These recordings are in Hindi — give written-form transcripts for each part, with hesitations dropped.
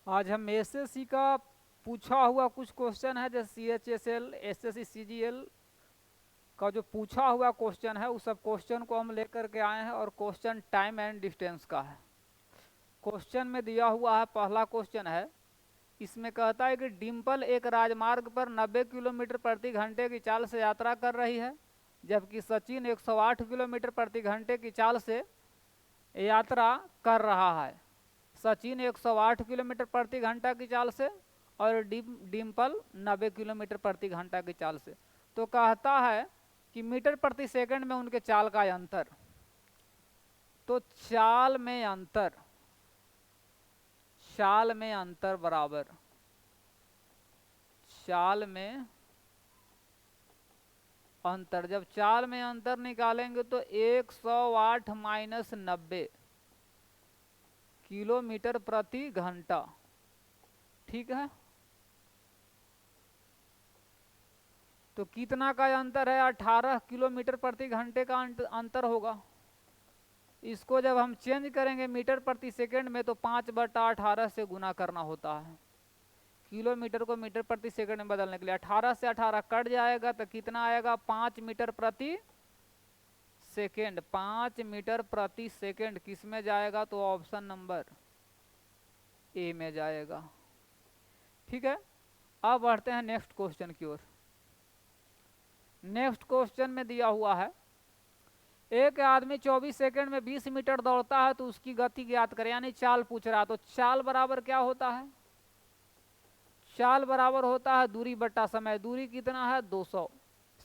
आज हम एसएससी का पूछा हुआ कुछ क्वेश्चन है, जैसे सीएचएसएल, एसएससी, सीजीएल का जो पूछा हुआ क्वेश्चन है उस सब क्वेश्चन को हम लेकर के आए हैं। और क्वेश्चन टाइम एंड डिस्टेंस का है। क्वेश्चन में दिया हुआ है, पहला क्वेश्चन है, इसमें कहता है कि डिम्पल एक राजमार्ग पर 90 किलोमीटर प्रति घंटे की चाल से यात्रा कर रही है, जबकि सचिन 108 किलोमीटर प्रति घंटे की चाल से यात्रा कर रहा है। सचिन 108 किलोमीटर प्रति घंटा की चाल से और डिम्पल 90 किलोमीटर प्रति घंटा की चाल से। तो कहता है कि मीटर प्रति सेकंड में उनके चाल का अंतर। तो चाल में अंतर बराबर चाल में अंतर, जब चाल में अंतर निकालेंगे तो 108 माइनस 90 किलोमीटर प्रति घंटा, ठीक है। तो कितना का अंतर है? 18 किलोमीटर प्रति घंटे का अंतर होगा। इसको जब हम चेंज करेंगे मीटर प्रति सेकंड में तो 5/18 से गुना करना होता है। किलोमीटर को मीटर प्रति सेकंड में बदलने के लिए 18 से 18 कट जाएगा तो कितना आएगा? 5 मीटर प्रति सेकंड। 5 मीटर प्रति सेकंड किस में जाएगा? तो ऑप्शन नंबर ए में जाएगा, ठीक है। अब बढ़ते हैं नेक्स्ट क्वेश्चन की ओर। नेक्स्ट क्वेश्चन में दिया हुआ है, एक आदमी 24 सेकंड में 20 मीटर दौड़ता है तो उसकी गति ज्ञात करें, यानी चाल पूछ रहा है। तो चाल बराबर क्या होता है? चाल बराबर होता है दूरी बटा समय। दूरी कितना है? 200।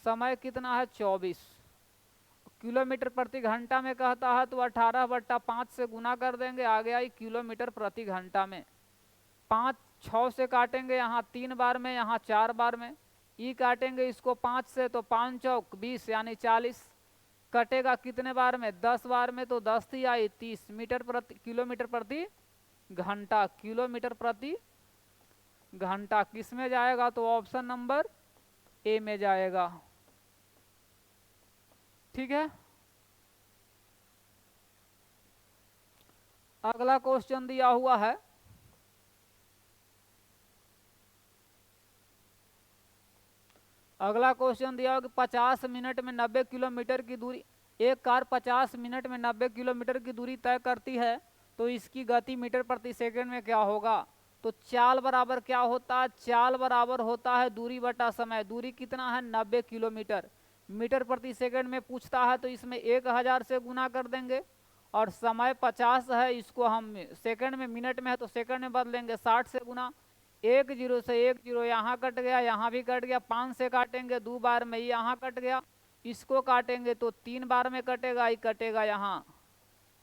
समय कितना है? 24। किलोमीटर प्रति घंटा में कहता है तो 18/5 से गुना कर देंगे, आ गया किलोमीटर प्रति घंटा में। 5 6 से काटेंगे, यहाँ 3 बार में, यहाँ 4 बार में। ई काटेंगे इसको 5 से तो 5 चौक 20 यानी 40। कटेगा कितने बार में? 10 बार में, तो 10 थी आई 30 मीटर प्रति किलोमीटर प्रति घंटा। किलोमीटर प्रति घंटा किस में जाएगा? तो ऑप्शन नंबर ए में जाएगा, ठीक है। अगला क्वेश्चन दिया हुआ है, अगला क्वेश्चन दिया हुआ कि 50 मिनट में 90 किलोमीटर की दूरी, एक कार 50 मिनट में 90 किलोमीटर की दूरी तय करती है तो इसकी गति मीटर प्रति सेकंड में क्या होगा? तो चाल बराबर क्या होता है? चाल बराबर होता है दूरी बटा समय। दूरी कितना है? 90 किलोमीटर। मीटर प्रति सेकंड में पूछता है तो इसमें 1000 से गुना कर देंगे, और समय 50 है, इसको हम सेकंड में, मिनट में है तो सेकंड में बदलेंगे, 60 से गुना। 1 0 से 1 0 यहाँ कट गया, यहाँ भी कट गया। 5 से काटेंगे 2 बार में, यहाँ कट गया। इसको काटेंगे तो 3 बार में कटेगा, ही कटेगा यहाँ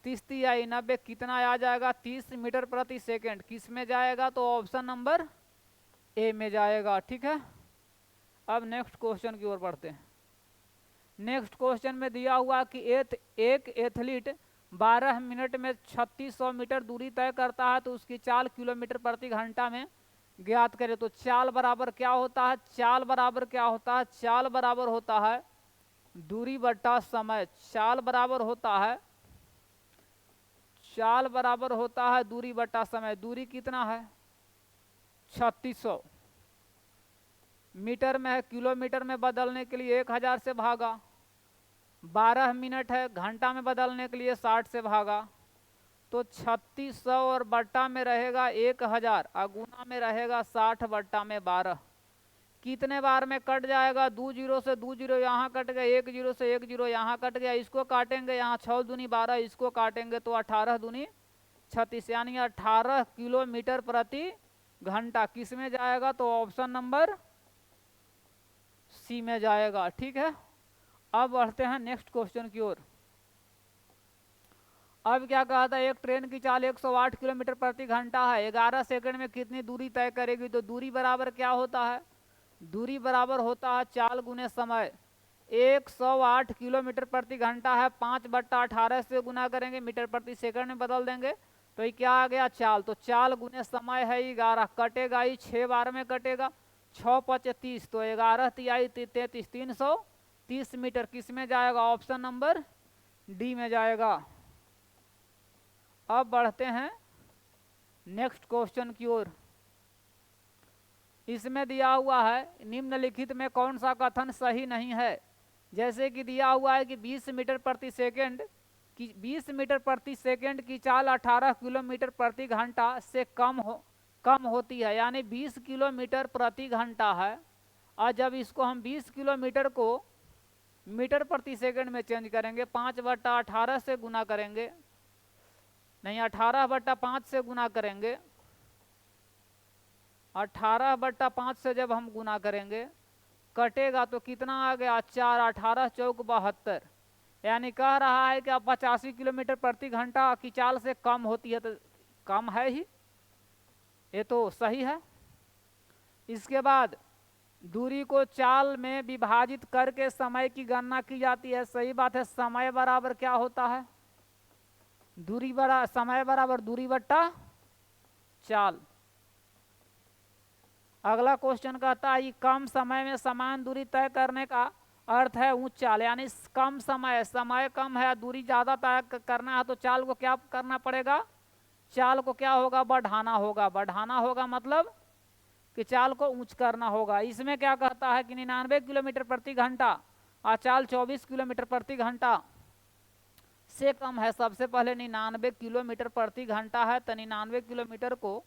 30 आई 90 कितना आ जाएगा? 30 मीटर प्रति सेकंड किस में जाएगा? तो ऑप्शन नंबर ए में जाएगा, ठीक है। अब नेक्स्ट क्वेश्चन की ओर बढ़ते हैं। नेक्स्ट क्वेश्चन में दिया हुआ कि एक एथलीट 12 मिनट में 3600 मीटर दूरी तय करता है तो उसकी चाल किलोमीटर प्रति घंटा में ज्ञात करें। तो चाल बराबर क्या होता है? चाल बराबर क्या होता है? चाल बराबर होता है दूरी बटा समय। चाल बराबर होता है दूरी बटा समय। दूरी कितना है? 3600 मीटर में है, किलोमीटर में बदलने के लिए 1000 से भागा। 12 मिनट है, घंटा में बदलने के लिए 60 से भागा। तो 3600 और बट्टा में रहेगा 1000 और गुना में रहेगा 60 बट्टा में 12। कितने बार में कट जाएगा? 2 0 से 2 0 यहाँ कट गया, 1 0 से 1 0 यहाँ कट गया। इसको काटेंगे, यहाँ 6 दूनी 12, इसको काटेंगे तो 18 दूनी 36 यानी 18 किलोमीटर प्रति घंटा किस में जाएगा? तो ऑप्शन नंबर सी में जाएगा, ठीक है। अब बढ़ते हैं नेक्स्ट क्वेश्चन की ओर। अब क्या कहा था? एक ट्रेन की चाल 108 किलोमीटर प्रति घंटा है, 11 सेकंड में कितनी दूरी तय करेगी? तो दूरी बराबर क्या होता है? दूरी बराबर होता है चाल गुने समय। 108 किलोमीटर प्रति घंटा है, 5/18 से गुना करेंगे, मीटर प्रति सेकंड में बदल देंगे तो ये क्या आ गया? चाल। तो चाल गुने समय है 11, कटेगा ही 6 बार में कटेगा। 6 5 30 तो 11 तिहाई 33, 330 मीटर किस में जाएगा? ऑप्शन नंबर डी में जाएगा। अब बढ़ते हैं नेक्स्ट क्वेश्चन की ओर। इसमें दिया हुआ है निम्नलिखित में कौन सा कथन सही नहीं है। जैसे कि दिया हुआ है कि 20 मीटर प्रति सेकंड की 20 मीटर प्रति सेकंड की चाल 18 किलोमीटर प्रति घंटा से कम होती है, यानी 20 किलोमीटर प्रति घंटा है। और जब इसको हम 20 किलोमीटर को मीटर प्रति सेकंड में चेंज करेंगे, 5/18 से गुना करेंगे, नहीं 18/5 से गुना करेंगे, 18/5 से जब हम गुना करेंगे कटेगा तो कितना आ गया 4, 18 चौक 72, यानी कह रहा है कि अब 85 किलोमीटर प्रति घंटा की चाल से कम होती है, तो कम है ही, ये तो सही है। इसके बाद दूरी को चाल में विभाजित करके समय की गणना की जाती है। सही बात है, समय बराबर क्या होता है, समय बराबर दूरी बट्टा चाल। अगला क्वेश्चन कहता है कम समय में समान दूरी तय करने का अर्थ है ऊंच चाल, यानी कम समय कम है, दूरी ज्यादा तय करना है तो चाल को क्या करना पड़ेगा, चाल को क्या होगा, बढ़ाना होगा मतलब कि चाल को ऊंच करना होगा। इसमें क्या कहता है कि 99 किलोमीटर प्रति घंटा और चाल 24 किलोमीटर प्रति घंटा से कम है। सबसे पहले 99 किलोमीटर प्रति घंटा है, तो 99 किलोमीटर को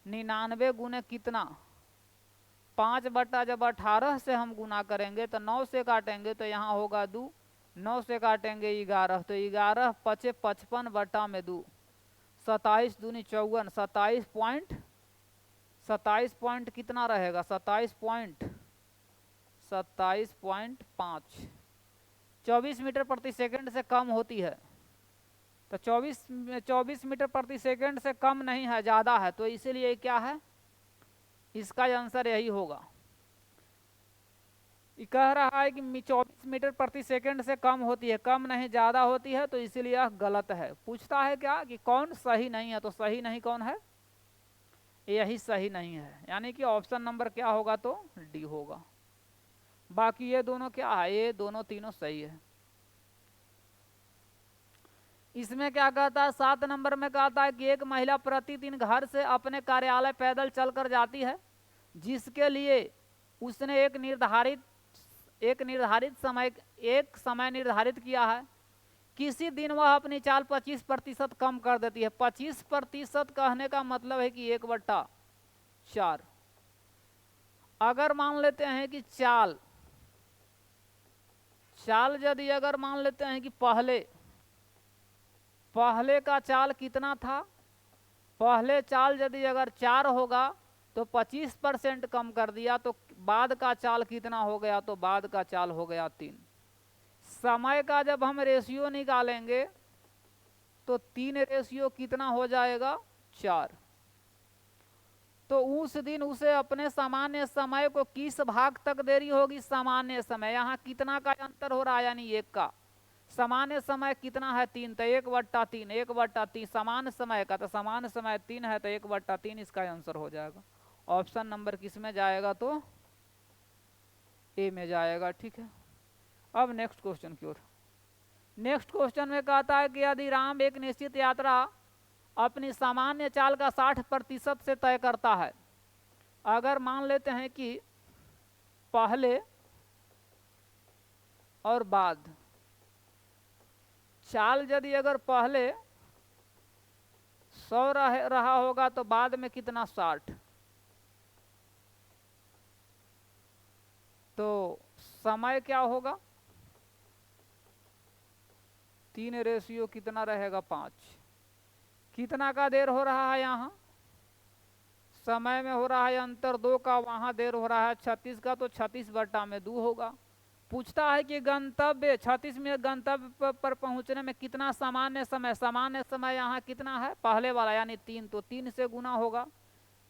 99 गुने कितना 5/18 से हम गुना करेंगे तो 9 से काटेंगे तो यहाँ होगा 2, 9 से काटेंगे 11, तो 11 × 5 = 55/2, 27 दूनी 54, 27 पॉइंट कितना रहेगा 27.5, 24 मीटर प्रति सेकंड से कम होती है, तो 24 मीटर प्रति सेकंड से कम नहीं है, ज़्यादा है, तो इसीलिए क्या है, इसका आंसर यही होगा। ये कह रहा है कि 24 मीटर प्रति सेकंड से कम होती है, कम नहीं ज़्यादा होती है, तो इसीलिए यह गलत है। पूछता है क्या कि कौन सही नहीं है, तो सही नहीं कौन है, यही सही नहीं है, यानी कि ऑप्शन नंबर क्या होगा, तो डी होगा। बाकी ये दोनों क्या है, ये दोनों तीनों सही है। इसमें क्या कहता है 7 नंबर में कहता है कि एक महिला प्रतिदिन घर से अपने कार्यालय पैदल चलकर जाती है, जिसके लिए उसने एक समय निर्धारित किया है। किसी दिन वह अपनी चाल 25% कम कर देती है। 25% कहने का मतलब है कि 1/4। अगर मान लेते हैं कि चाल यदि अगर मान लेते हैं कि पहले का चाल कितना था, पहले चाल यदि अगर 4 होगा तो 25% कम कर दिया, तो बाद का चाल कितना हो गया, तो बाद का चाल हो गया 3। समय का जब हम रेशियो निकालेंगे तो 3 रेशियो कितना हो जाएगा 4। तो उस दिन उसे अपने सामान्य समय को किस भाग तक देरी होगी, सामान्य समय, यहाँ कितना का अंतर हो रहा है, यानी 1 का। सामान्य समय कितना है 3, तो 1/3 समान समय का, तो समान समय 3 है, तो 1/3 इसका आंसर हो जाएगा। ऑप्शन नंबर किस में जाएगा, तो ए में जाएगा। ठीक है, अब नेक्स्ट क्वेश्चन की ओर। नेक्स्ट क्वेश्चन में कहता है कि यदि राम एक निश्चित यात्रा अपनी सामान्य चाल का 60% से तय करता है, अगर मान लेते हैं कि पहले और बाद, चाल यदि अगर पहले 100 रहा होगा तो बाद में कितना 60, तो समय क्या होगा 3 रेशियो कितना रहेगा 5। कितना का देर हो रहा है, यहाँ समय में हो रहा है अंतर 2 का, वहाँ देर हो रहा है 36 का, तो 36/2 होगा। पूछता है कि गंतव्य 36 में गंतव्य पर पहुंचने में कितना सामान्य समय यहाँ कितना है, पहले वाला यानी 3, तो 3 से गुना होगा,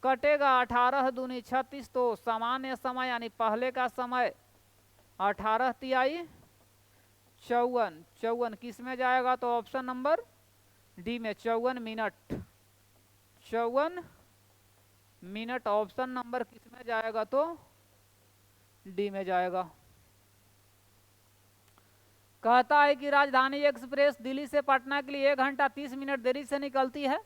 कटेगा 18 दूनी 36, तो सामान्य समय यानी पहले का समय 18 तिहाई 54 किस में जाएगा, तो ऑप्शन नंबर डी में 54 मिनट ऑप्शन नंबर किस में जाएगा, तो डी में जाएगा। कहता है कि राजधानी एक्सप्रेस दिल्ली से पटना के लिए 1 घंटा 30 मिनट देरी से निकलती है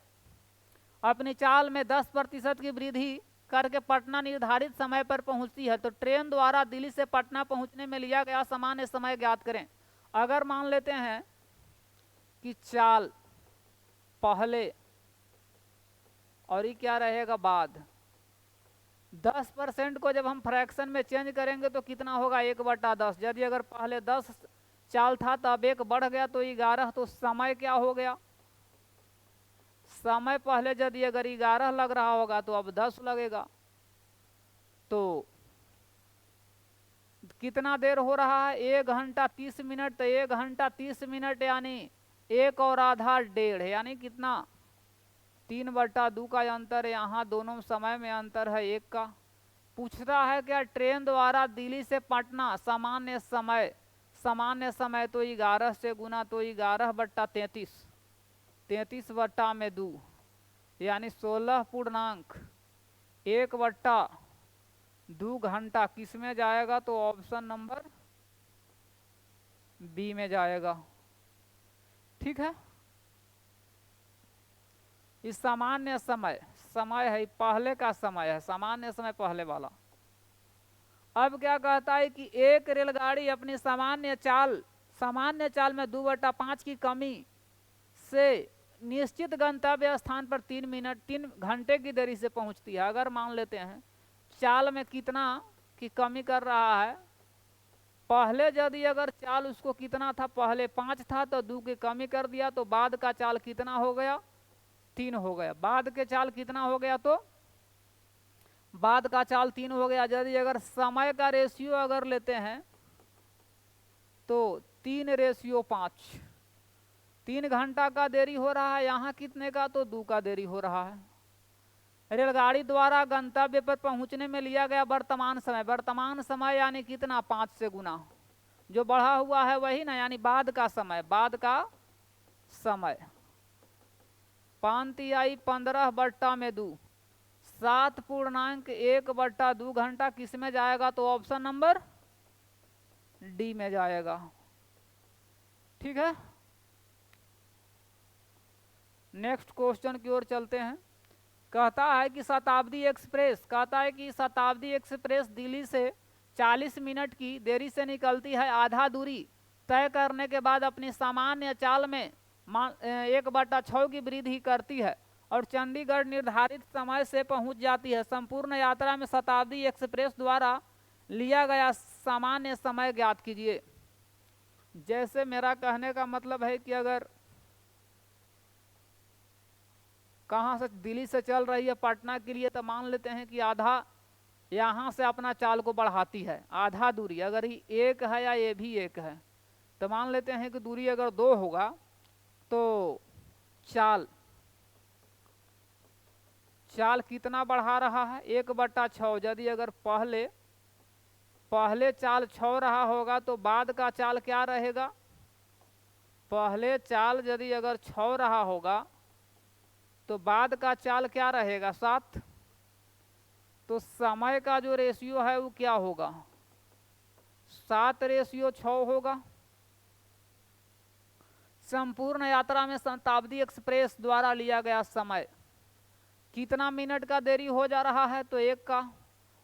अपनी चाल में 10% की वृद्धि करके पटना निर्धारित समय पर पहुंचती है, तो ट्रेन द्वारा दिल्ली से पटना पहुंचने में लिया गया सामान्य समय ज्ञात करें। अगर मान लेते हैं कि चाल पहले और ये क्या रहेगा बाद, 10% को जब हम फ्रैक्शन में चेंज करेंगे तो कितना होगा 1/10। यदि अगर पहले 10 चाल था तो अब 1 बढ़ गया तो 11, तो समय क्या हो गया, समय पहले यदि अगर 11 लग रहा होगा तो अब 10 लगेगा, तो कितना देर हो रहा है 1 घंटा 30 मिनट, तो 1 घंटा 30 मिनट यानी 1 और आधा 1.5, यानी कितना 3/2 का अंतर है। यहाँ दोनों समय में अंतर है 1 का। पूछता है क्या ट्रेन द्वारा दिल्ली से पटना सामान्य समय, सामान्य समय तो 11 से गुना, तो 11/33, 33/2 यानी 16.1/2 घंटा किस में जाएगा, तो ऑप्शन नंबर बी में जाएगा। ठीक है, इस सामान्य समय, समय है पहले का समय है, सामान्य समय पहले वाला। अब क्या कहता है कि एक रेलगाड़ी अपनी सामान्य चाल में 2/5 की कमी से निश्चित गंतव्य स्थान पर 3 घंटे की देरी से पहुंचती है। अगर मान लेते हैं चाल में कितना की कमी कर रहा है, पहले यदि अगर चाल उसको कितना था, पहले 5 था तो 2 की कमी कर दिया, तो बाद का चाल कितना हो गया 3 हो गया। बाद के चाल कितना हो गया, तो बाद का चाल 3 हो गया। यदि अगर समय का रेशियो अगर लेते हैं तो 3:5, 3 घंटा का देरी हो रहा है, यहाँ कितने का, तो 2 का देरी हो रहा है। रेलगाड़ी द्वारा गंतव्य पर पहुंचने में लिया गया वर्तमान समय, वर्तमान समय यानी कितना 5 से गुना, जो बढ़ा हुआ है वही ना, यानी बाद का समय, बाद का समय 15/2, 7.1/2 घंटा किस में जाएगा, तो ऑप्शन नंबर डी में जाएगा। ठीक है, नेक्स्ट क्वेश्चन की ओर चलते हैं। कहता है कि शताब्दी एक्सप्रेस दिल्ली से 40 मिनट की देरी से निकलती है, आधा दूरी तय करने के बाद अपनी सामान्य चाल में 1/6 की वृद्धि करती है और चंडीगढ़ निर्धारित समय से पहुंच जाती है। संपूर्ण यात्रा में शताब्दी एक्सप्रेस द्वारा लिया गया सामान्य समय ज्ञात कीजिए। जैसे मेरा कहने का मतलब है कि अगर कहाँ से दिल्ली से चल रही है पटना के लिए, तो मान लेते हैं कि आधा यहाँ से अपना चाल को बढ़ाती है, आधा दूरी, अगर ये 1 है या ये भी 1 है, तो मान लेते हैं कि दूरी अगर 2 होगा तो चाल कितना बढ़ा रहा है 1/6। यदि अगर पहले चाल 6 रहा होगा तो बाद का चाल क्या रहेगा, पहले चाल यदि अगर 6 रहा होगा तो बाद का चाल क्या रहेगा 7, तो समय का जो रेशियो है वो क्या होगा 7:6 होगा। संपूर्ण यात्रा में शताब्दी एक्सप्रेस द्वारा लिया गया समय कितना मिनट का देरी हो जा रहा है, तो 1 का,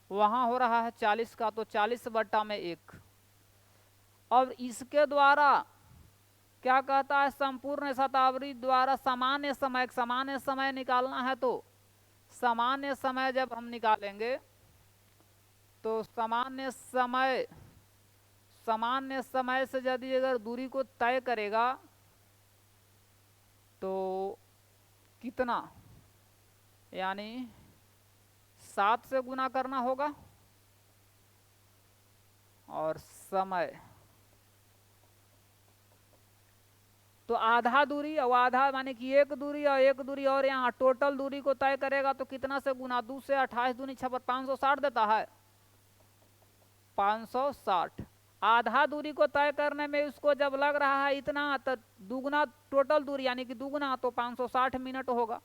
वहां हो रहा है 40 का, तो 40/1। अब इसके द्वारा क्या कहता है, संपूर्ण शताब्दी द्वारा सामान्य समय निकालना है, तो सामान्य समय जब हम निकालेंगे तो सामान्य समय से यदि अगर दूरी को तय करेगा तो कितना, यानी 7 से गुना करना होगा और समय तो आधा दूरी और आधा माने कि 1 दूरी और 1 दूरी और यहाँ टोटल दूरी को तय करेगा तो कितना से गुना, 2 से 28 दूनी 56, 560 देता है 560। आधा दूरी को तय करने में उसको जब लग रहा है इतना, तो दुगुना टोटल दूरी यानी कि दुगुना, तो 560 मिनट होगा।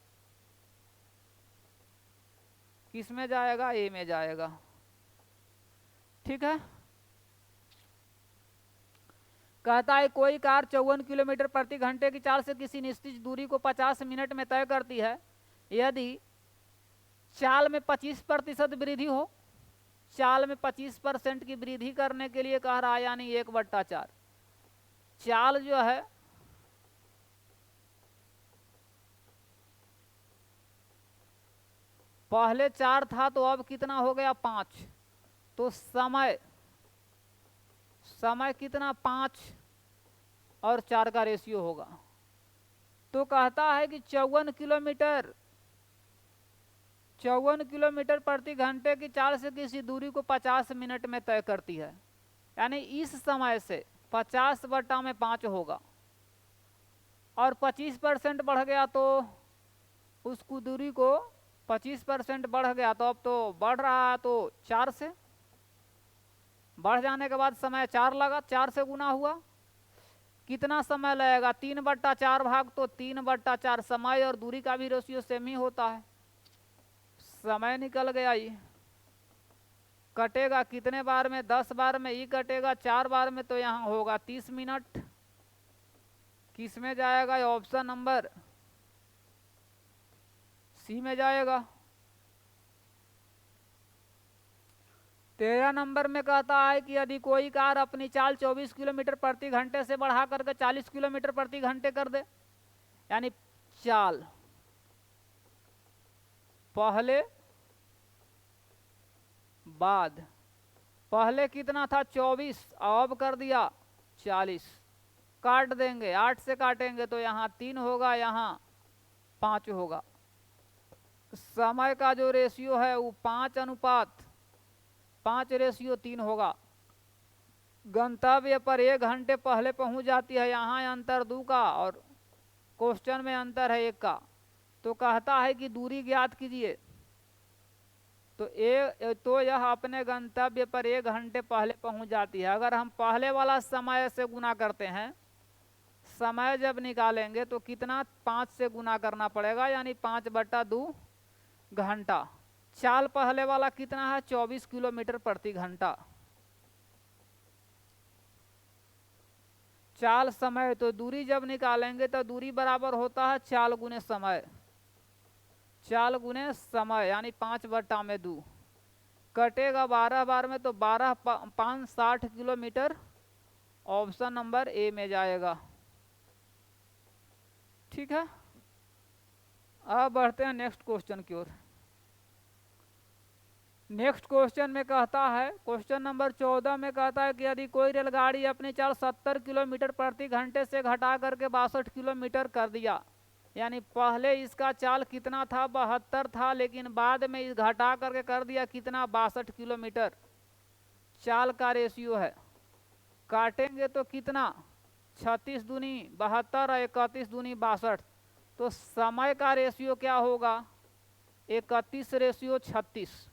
किस में जाएगा, ए में जाएगा। ठीक है, कहता है कोई कार 54 किलोमीटर प्रति घंटे की चाल से किसी निश्चित दूरी को 50 मिनट में तय करती है। यदि चाल में 25% वृद्धि हो, चाल में 25% की वृद्धि करने के लिए कह रहा है, यानी 1/4। चाल जो है पहले 4 था तो अब कितना हो गया 5, तो समय कितना 5 और 4 का रेशियो होगा। तो कहता है कि 54 किलोमीटर प्रति घंटे की चाल से किसी दूरी को 50 मिनट में तय करती है, यानी इस समय से 50/5 होगा, और 25% बढ़ गया तो उसको दूरी को 25% बढ़ गया तो अब तो बढ़ रहा है, तो 4 से बढ़ जाने के बाद समय 4 लगा, 4 से गुना हुआ, कितना समय लगेगा 3/4 भाग, तो 3/4 समय और दूरी का भी रेशियो सेम ही होता है। समय निकल गया, ये कटेगा कितने बार में, 10 बार में ये कटेगा, 4 बार में तो यहाँ होगा 30 मिनट। किस में जाएगा, ये ऑप्शन नंबर सी में जाएगा। 13 नंबर में कहता है कि यदि कोई कार अपनी चाल 24 किलोमीटर प्रति घंटे से बढ़ा करके 40 किलोमीटर प्रति घंटे कर दे, यानी चाल पहले बाद, पहले कितना था 24, अब कर दिया 40, काट देंगे, 8 से काटेंगे तो यहाँ 3 होगा, यहाँ 5 होगा। समय का जो रेशियो है वो 5:5 होगा। गंतव्य पर 1 घंटे पहले पहुंच जाती है, यहाँ अंतर 2 का और क्वेश्चन में अंतर है 1 का। तो कहता है कि दूरी ज्ञात कीजिए, तो यह अपने गंतव्य पर 1 घंटे पहले पहुंच जाती है। अगर हम पहले वाला समय से गुना करते हैं, समय जब निकालेंगे तो कितना 5 से गुना करना पड़ेगा, यानी 5/2 घंटा। चाल पहले वाला कितना है 24 किलोमीटर प्रति घंटा। चाल समय, तो दूरी जब निकालेंगे तो दूरी बराबर होता है चाल गुने समय, चाल गुने समय, यानी 5/2। कटेगा 12 बार में तो 12×5 60 किलोमीटर, ऑप्शन नंबर ए में जाएगा। ठीक है, अब बढ़ते हैं नेक्स्ट क्वेश्चन की ओर। नेक्स्ट क्वेश्चन में कहता है, क्वेश्चन नंबर 14 में कहता है कि यदि कोई रेलगाड़ी अपनी चाल 70 किलोमीटर प्रति घंटे से घटा करके 62 किलोमीटर कर दिया, यानी पहले इसका चाल कितना था 72 था, लेकिन बाद में इस घटा करके कर दिया कितना 62 किलोमीटर। चाल का रेशियो है, काटेंगे तो कितना 36 दूनी 72 और 31 दूनी 62, तो समय का रेशियो क्या होगा 31:36।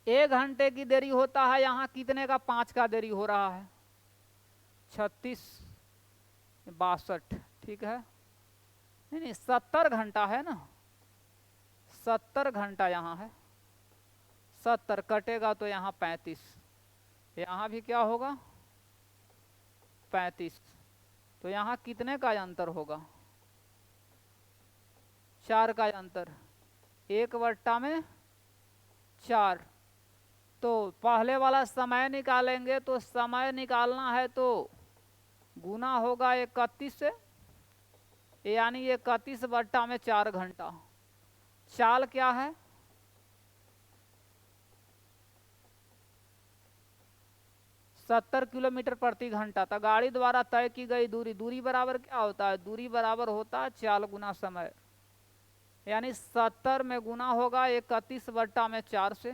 1 घंटे की देरी होता है, यहाँ कितने का 5 का देरी हो रहा है, 36 62, ठीक है, नहीं 70 घंटा है ना, 70 घंटा यहाँ है, 70 कटेगा तो यहाँ 35, यहाँ भी क्या होगा 35, तो यहाँ कितने का अंतर होगा 4 का अंतर, 1/4। तो पहले वाला समय निकालेंगे तो समय निकालना है तो गुना होगा 31 से, यानी 31/4 घंटा। चाल क्या है 70 किलोमीटर प्रति घंटा, तो गाड़ी द्वारा तय की गई दूरी, दूरी बराबर क्या होता है, दूरी बराबर होता है चाल गुना समय, यानी 70 में गुना होगा 31/4 से,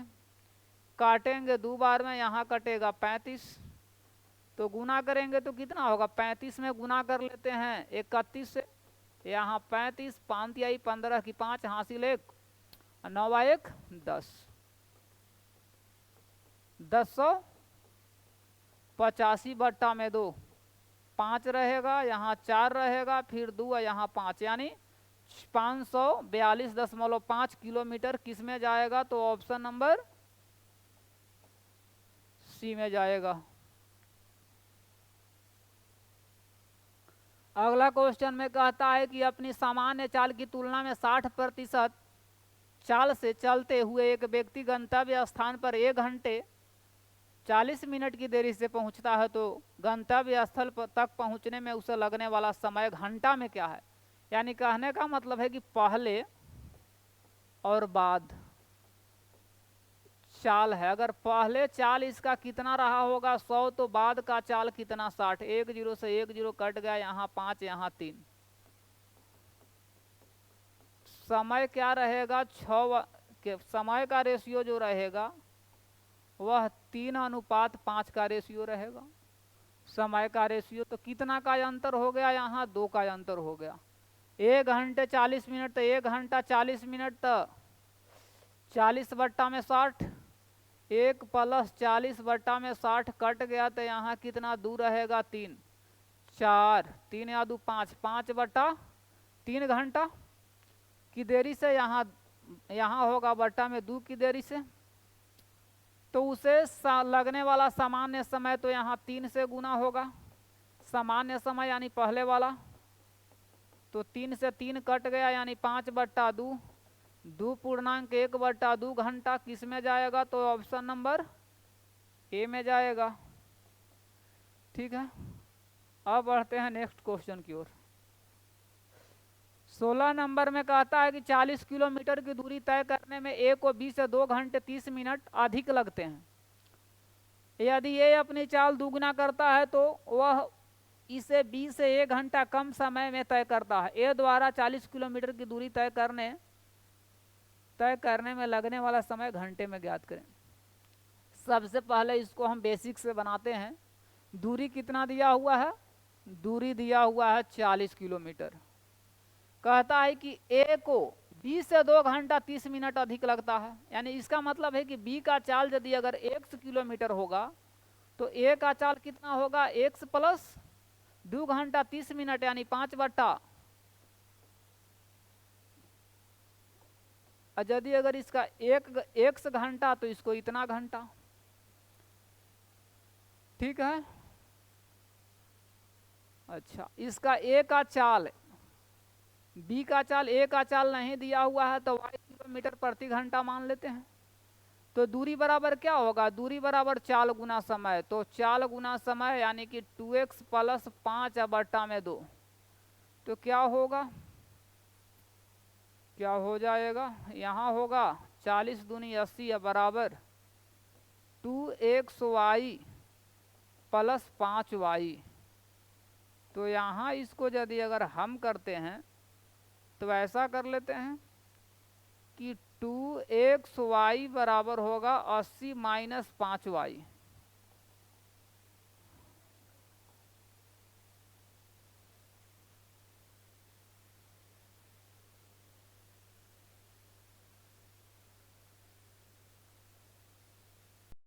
काटेंगे 2 बार में, यहाँ कटेगा 35, तो गुना करेंगे तो कितना होगा 35 में गुना कर लेते हैं 31 से, यहाँ 35, 5 आई 15 की 5 हासिल 1, 9 1 10, 10/85/2, 5 रहेगा, यहाँ 4 रहेगा, फिर 2 यहाँ 5, यानी 542.5 किलोमीटर किस में जाएगा, तो ऑप्शन नंबर सी में जाएगा। अगला क्वेश्चन में कहता है कि अपनी सामान्य चाल की तुलना में 60% चाल से चलते हुए एक व्यक्ति गंतव्य स्थान पर 1 घंटे 40 मिनट की देरी से पहुंचता है, तो गंतव्य स्थल तक पहुंचने में उसे लगने वाला समय घंटा में क्या है। यानी कहने का मतलब है कि पहले और बाद चाल है। अगर पहले चाल इसका कितना रहा होगा 100, तो बाद का चाल कितना 60। 1 0 से 1 0 कट गया, यहाँ 5 यहाँ 3। समय क्या रहेगा 6 के समय का रेशियो जो रहेगा वह 3:5 का रेशियो रहेगा। समय का रेशियो तो कितना का अंतर हो गया, यहाँ 2 का अंतर हो गया। 1 घंटे 40 मिनट तो 1 घंटा 40 मिनट तो 40/60, 1 + 40/60 कट गया, तो यहाँ कितना दूर रहेगा 3 4, 3 या 2 5, 5/3 घंटा की देरी से यहाँ होगा बट्टा में 2 की देरी से, तो उसे लगने वाला सामान्य समय तो यहाँ 3 से गुना होगा। सामान्य समय यानी पहले वाला, तो 3 से 3 कट गया, यानी 5/2, 2.1/2 घंटा किस में जाएगा, तो ऑप्शन नंबर ए में जाएगा। ठीक है, अब बढ़ते हैं नेक्स्ट क्वेश्चन की ओर। 16 नंबर में कहता है कि 40 किलोमीटर की दूरी तय करने में ए को 20 से 2 घंटे 30 मिनट अधिक लगते हैं। यदि ये अपनी चाल दुगना करता है तो वह इसे 20 से 1 घंटा कम समय में तय करता है। ए द्वारा 40 किलोमीटर की दूरी तय करने में लगने वाला समय घंटे में ज्ञात करें। सबसे पहले इसको हम बेसिक से बनाते हैं। दूरी कितना दिया हुआ है, दूरी दिया हुआ है 40 किलोमीटर। कहता है कि ए को 20 से 2 घंटा 30 मिनट अधिक लगता है। यानी इसका मतलब है कि बी का चाल यदि अगर 1 किलोमीटर होगा तो ए का चाल कितना होगा, 1 + 2 घंटा 30 मिनट यानी 5/। यदि अगर इसका 1 घंटा तो इसको इतना घंटा। ठीक है, अच्छा इसका ए का चाल, बी का चाल, ए का चाल नहीं दिया हुआ है तो y किलोमीटर प्रति घंटा मान लेते हैं। तो दूरी बराबर क्या होगा, दूरी बराबर चाल गुना समय। तो चाल गुना समय यानी कि 2x + 5/2। तो क्या होगा, क्या हो जाएगा, यहाँ होगा 40 दूनी 80 बराबर 2xy + 5y। तो यहाँ इसको यदि अगर हम करते हैं तो ऐसा कर लेते हैं कि 2xy बराबर होगा 80 - 5y।